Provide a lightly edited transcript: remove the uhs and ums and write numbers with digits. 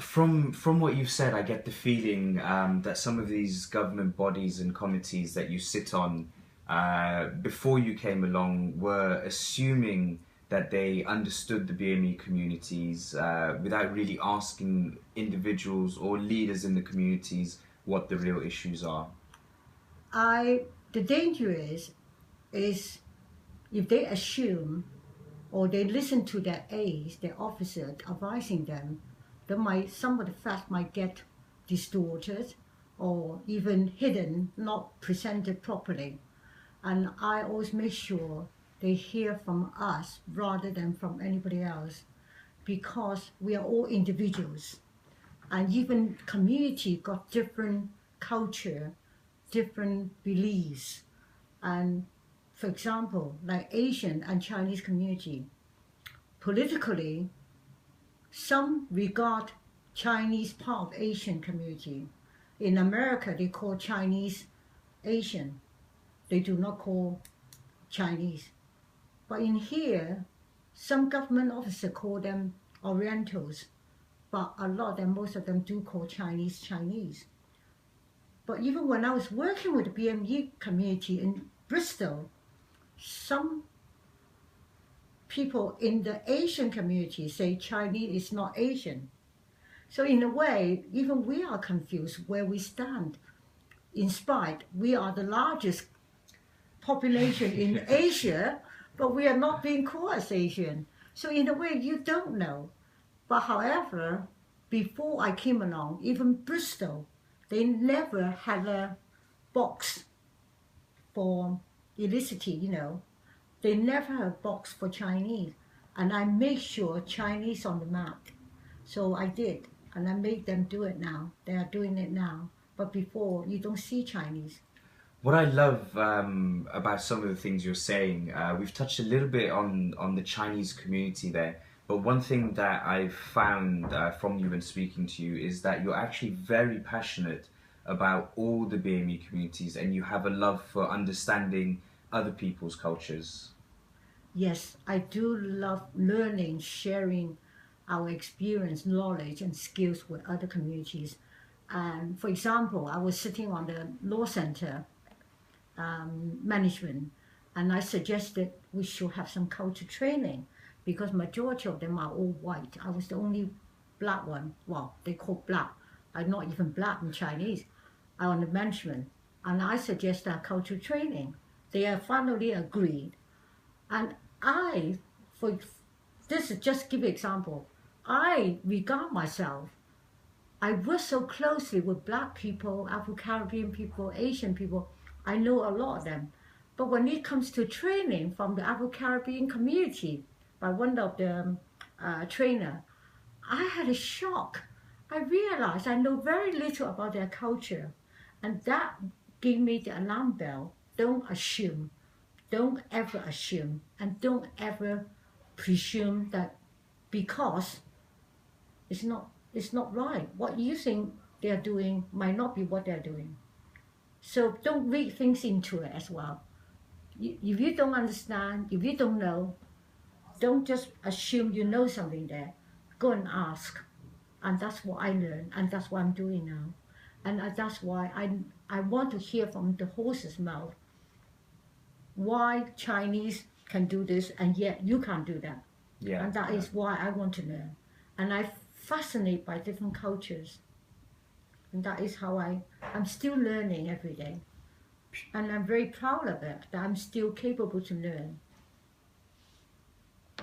From what you've said, I get the feeling that some of these government bodies and committees that you sit on before you came along were assuming that they understood the BME communities without really asking individuals or leaders in the communities what the real issues are. The danger is if they assume or they listen to their aides, their officer advising them, some of the facts might get distorted or even hidden, not presented properly. And I always make sure they hear from us rather than from anybody else, because we are all individuals, and even community got different culture, different beliefs. And for example, like Asian and Chinese community, politically, some regard Chinese part of Asian community. In America, they call Chinese Asian. They do not call Chinese. But in here, some government officers call them Orientals, but a lot of them, most of them do call Chinese Chinese. But even when I was working with the BME community in Bristol, some people in the Asian community say Chinese is not Asian. So in a way, even we are confused where we stand. In spite, we are the largest population in Asia, but we are not being called as Asian. So in a way, you don't know. But however, before I came along, even Bristol, they never had a box for ethnicity, you know. They never had a box for Chinese. And I made sure Chinese on the map. So I did, and I made them do it now. They are doing it now. But before, you don't see Chinese. What I love about some of the things you're saying, we've touched a little bit on the Chinese community there, but one thing that I've found from you and speaking to you is that you're actually very passionate about all the BME communities, and you have a love for understanding other people's cultures. Yes, I do love learning, sharing our experience, knowledge and skills with other communities. And for example, I was sitting on the law center management, and I suggested we should have some culture training because majority of them are all white. I was the only black one. Well, they call black. I'm not even black in Chinese. I'm on the management, and I suggested culture training. They have finally agreed, and this is just give an example. I regard myself. I work so closely with black people, Afro-Caribbean people, Asian people. I know a lot of them. But when it comes to training from the Afro-Caribbean community by one of the trainer, I had a shock. I realized I know very little about their culture. And that gave me the alarm bell. Don't assume. Don't ever assume. And don't ever presume that because it's not right. What you think they're doing might not be what they're doing. So don't read things into it as well. If you don't understand, if you don't know, don't just assume you know something there. Go and ask. And that's what I learned, and that's what I'm doing now. And that's why I want to hear from the horse's mouth why Chinese can do this and yet you can't do that. Yeah. And that is why I want to learn. And I'm fascinated by different cultures. And that is how I'm still learning every day. And I'm very proud of it, that I'm still capable to learn.